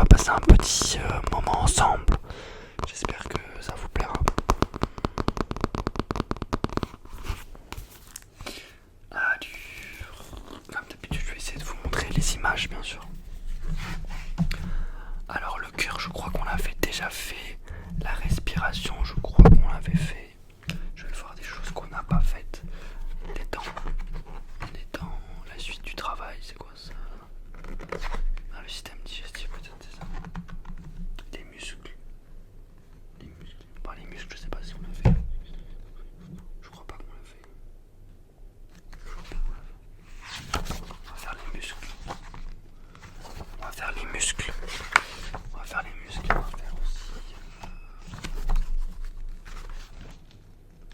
va passer un petit moment ensemble. J'espère que ça vous plaira. Comme d'habitude, je vais essayer de vous montrer les images, bien sûr. Alors le cœur, je crois qu'on l'avait déjà fait. La respiration, je crois qu'on l'avait fait. Je vais voir des choses qu'on n'a pas faites. Les dents. Les dents, la suite du travail, c'est quoi ça? Ah, le système digestif, peut-être, c'est ça. Les muscles. Les muscles. Pas les muscles, je sais pas si on l'a fait. Je crois pas qu'on l'a fait. On va faire les muscles. On va faire les muscles. On va faire les muscles. On va faire aussi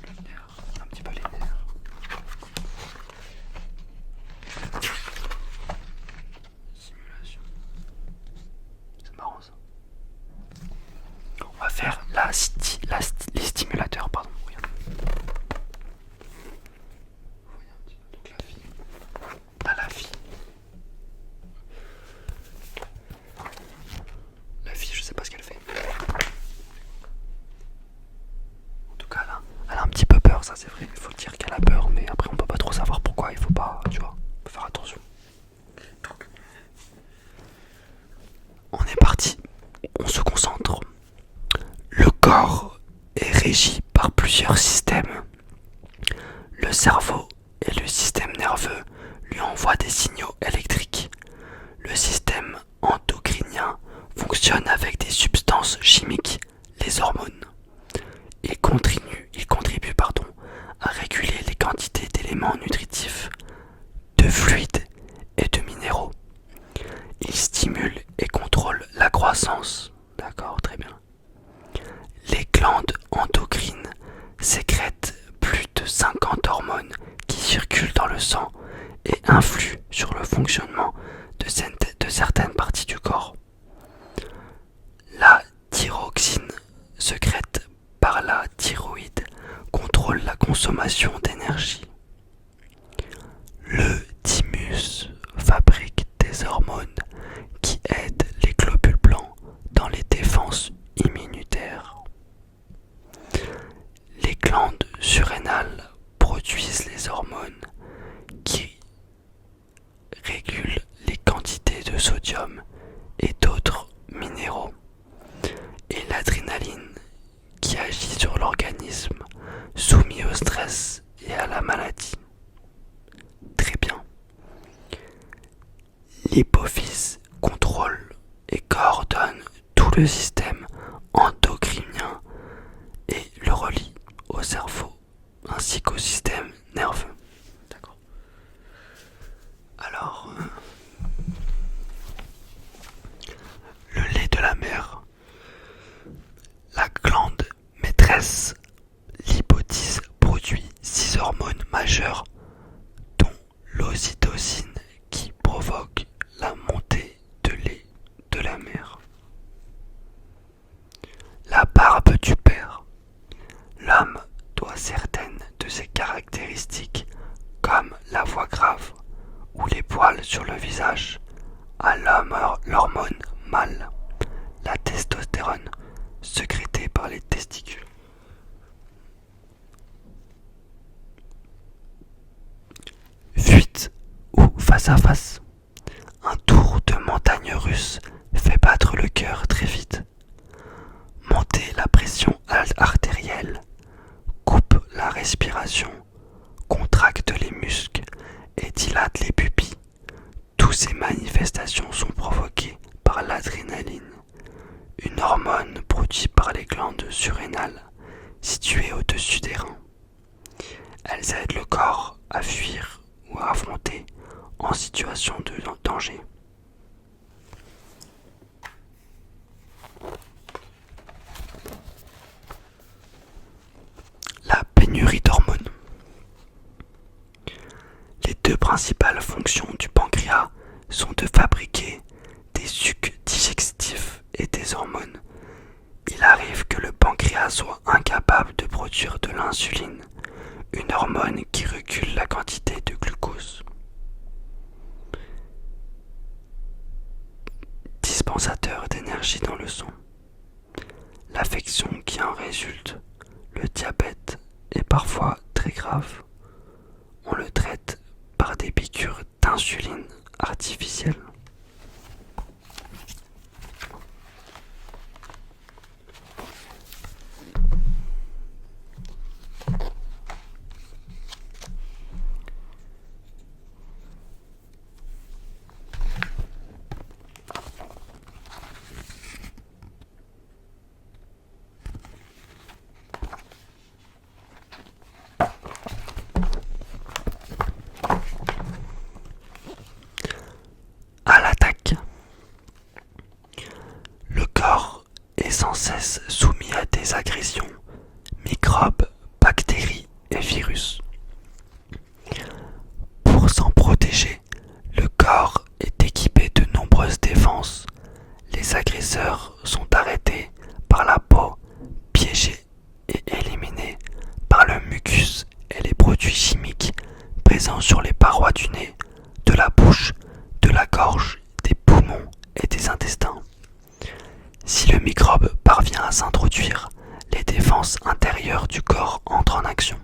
le nerf. Un petit peu les nerfs. Simulation. C'est marrant ça. On va faire les stimulateurs, pardon. Regarde. Vous voyez un petit peu. Donc la fille. Là, la fille. La fille, je sais pas ce qu'elle fait. En tout cas, là, elle a un petit peu peur, ça c'est vrai. Il faut dire qu'elle a peur, mais après on peut pas trop savoir pourquoi. Il faut pas, tu vois, faut faire attention. Donc, on est parti. On se concentre. Le corps est régi par plusieurs systèmes. Le cerveau et le système nerveux lui envoient des signaux électriques. Le système endocrinien fonctionne avec des substances chimiques, les hormones. Il contribue à réguler les quantités d'éléments nutritifs, de fluides et de minéraux. Il stimule et contrôle la croissance. D'accord, très bien. Les glandes endocrines sécrètent plus de 50 hormones qui circulent dans le sang et influent sur le fonctionnement de certaines parties du corps. La thyroxine, sécrète par la thyroïde, contrôle la consommation d'énergie. Le thymus fabrique des hormones qui aident les globules blancs dans les défenses immunitaires. Les glandes surrénales produisent les hormones qui régulent les quantités de sodium et d'autres minéraux, et l'adrénaline qui agit sur l'organisme soumis au stress et à la maladie. Très bien. L'hypophyse contrôle et coordonne tout le système endocrinien et le relie au cerveau ainsi qu'au système nerveux. D'accord. Alors, le lait de la mère, la glande maîtresse, l'hypophyse produit 6 hormones majeures, dont l'ocytocine qui provoque la montée de lait de la mère. La barbe du père. L'homme doit certaines de ses caractéristiques, comme la voix grave ou les poils sur le visage, à l'hormone mâle, la testostérone, sécrétée par les testicules. Fuite ou face à face. Un tour de montagne russe fait battre le cœur très vite. Monter la pression artérielle, coupe la respiration, contracte les muscles et dilate les pupilles. Toutes ces manifestations sont provoquées par l'adrénaline, une hormone produite par les glandes surrénales situées au-dessus des reins. Elles aident le corps à fuir ou à affronter en situation de danger. La pénurie d'hormones. Les deux principales fonctions du pancréas sont de fabriquer des sucs digestifs et des hormones. Il arrive que le pancréas soit incapable de produire de l'insuline, une hormone qui recule la quantité de glucose dispensateur d'énergie dans le sang. L'affection qui en résulte, le diabète, est parfois très grave. On le traite par des piqûres d'insuline artificielle. À l'attaque. Le corps est sans cesse soumis à des agressions, microbes, bactéries et virus. Pour s'en protéger, le corps est équipé de nombreuses défenses. Les agresseurs sont arrêtés par la peau, piégés et éliminés par le mucus et les produits chimiques présents sur les parois du nez, de la bouche, de la gorge, des poumons et des intestins. Si le microbe parvient à s'introduire, les défenses intérieures du corps entrent en action.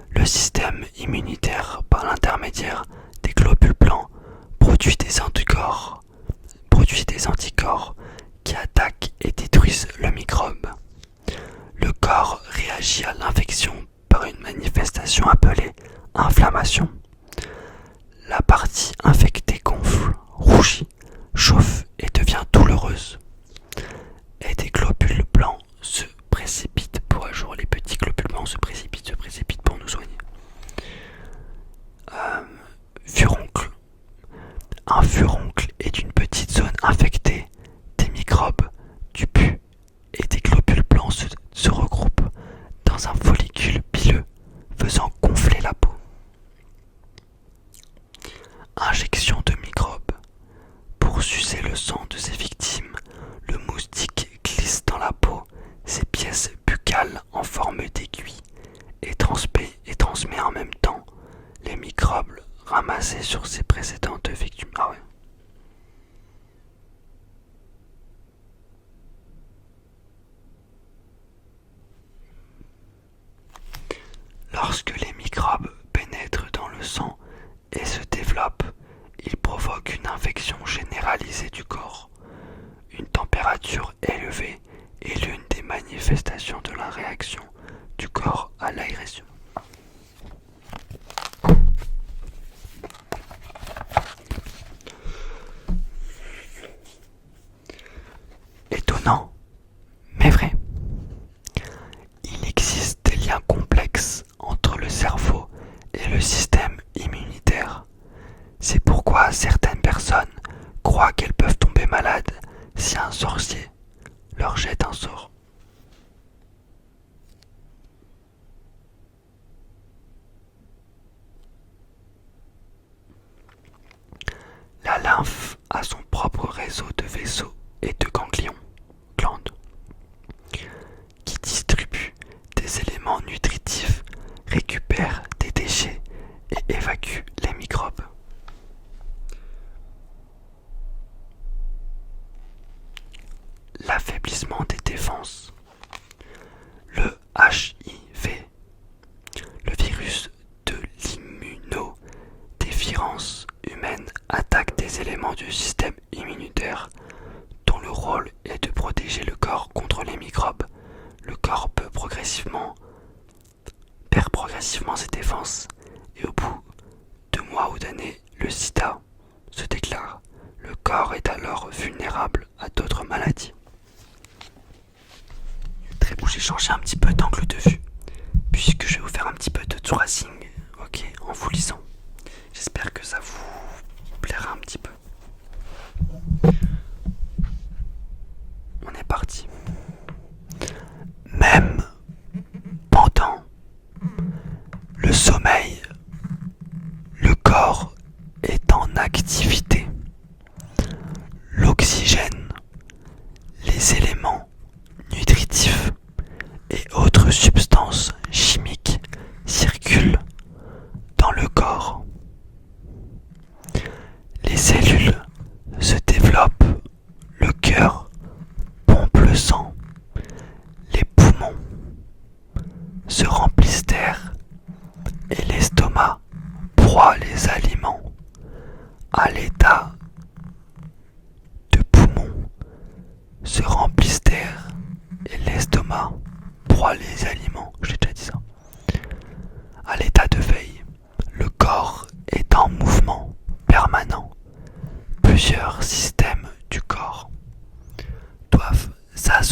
Le système immunitaire, par l'intermédiaire des globules blancs, produit des anticorps qui attaquent et détruisent le microbe. Le corps réagit à l'infection par une manifestation appelée inflammation. La partie infectée gonfle, rougit, chauffe et devient douloureuse. Et des globules blancs se précipitent pour agir. Les petits globules blancs se précipitent pour nous soigner. Furoncle. Un furoncle est une petite zone infectée des microbes, du pus et des globules blancs se regroupent dans un follicule pileux faisant gonfler la peau. Injection de microbes. Pour sucer le sang de ses victimes, le moustique glisse dans la peau ses pièces buccales en forme d'aiguille et transmet en même temps les microbes ramassés sur ses précédentes victimes. Ah ouais. Lorsque les microbes pénètrent dans le sang et se développent, ils provoquent une infection généralisée du corps. Une température élevée est l'une des manifestations de la réaction du corps à l'agression. Étonnant, mais vrai. Il existe des liens complexes entre le cerveau et le système immunitaire. C'est pourquoi certaines personnes croient qu'elles peuvent tomber malades si un sorcier leur jette un sort. La lymphe a son propre réseau de vaisseaux et de glandes, qui distribuent des éléments nutritifs, récupèrent des déchets et évacuent les microbes. L'affaiblissement des défenses. Le HIV, le virus de l'immunodéficience humaine, attaque des éléments du système immunitaire dont le rôle est de protéger le corps contre les microbes. Le corps perd progressivement ses défenses et au bout de mois ou d'années, le sida se déclare. Le corps est alors vulnérable à d'autres maladies. Très bon, j'ai changé un petit peu d'angle de vue puisque je vais vous faire un petit peu de tracing, ok, en vous lisant. J'espère que ça vous plaira un petit peu. On est parti. Même pendant le sommeil, le corps est en activité. L'oxygène, les éléments nutritifs et autres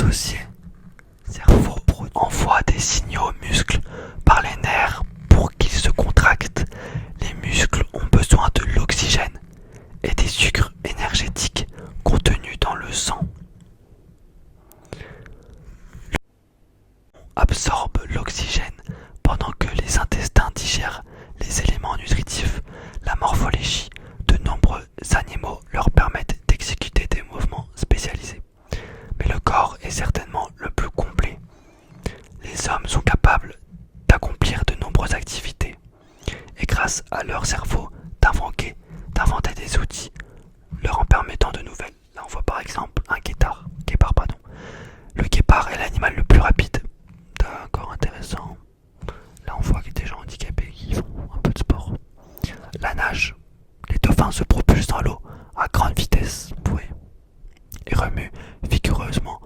associés. Cerveau envoie des signaux aux muscles par les nerfs pour qu'ils se contractent. Les muscles ont besoin de l'oxygène et des sucres énergétiques contenus dans le sang. Absorbe l'oxygène pendant que les intestins digèrent les éléments nutritifs. La morphologie de nombreux animaux leur permettent d'exécuter des mouvements spécialisés. Mais le corps est certainement le plus complet. Les hommes sont capables d'accomplir de nombreuses activités et grâce à leur cerveau d'inventer des outils leur en permettant de nouvelles. Là on voit par exemple un guépard. Le guépard est l'animal le plus rapide. D'accord, intéressant. Là on voit que des gens handicapés qui font un peu de sport. La nage. Les dauphins se propulsent dans l'eau à grande vitesse, et remuent vigoureusement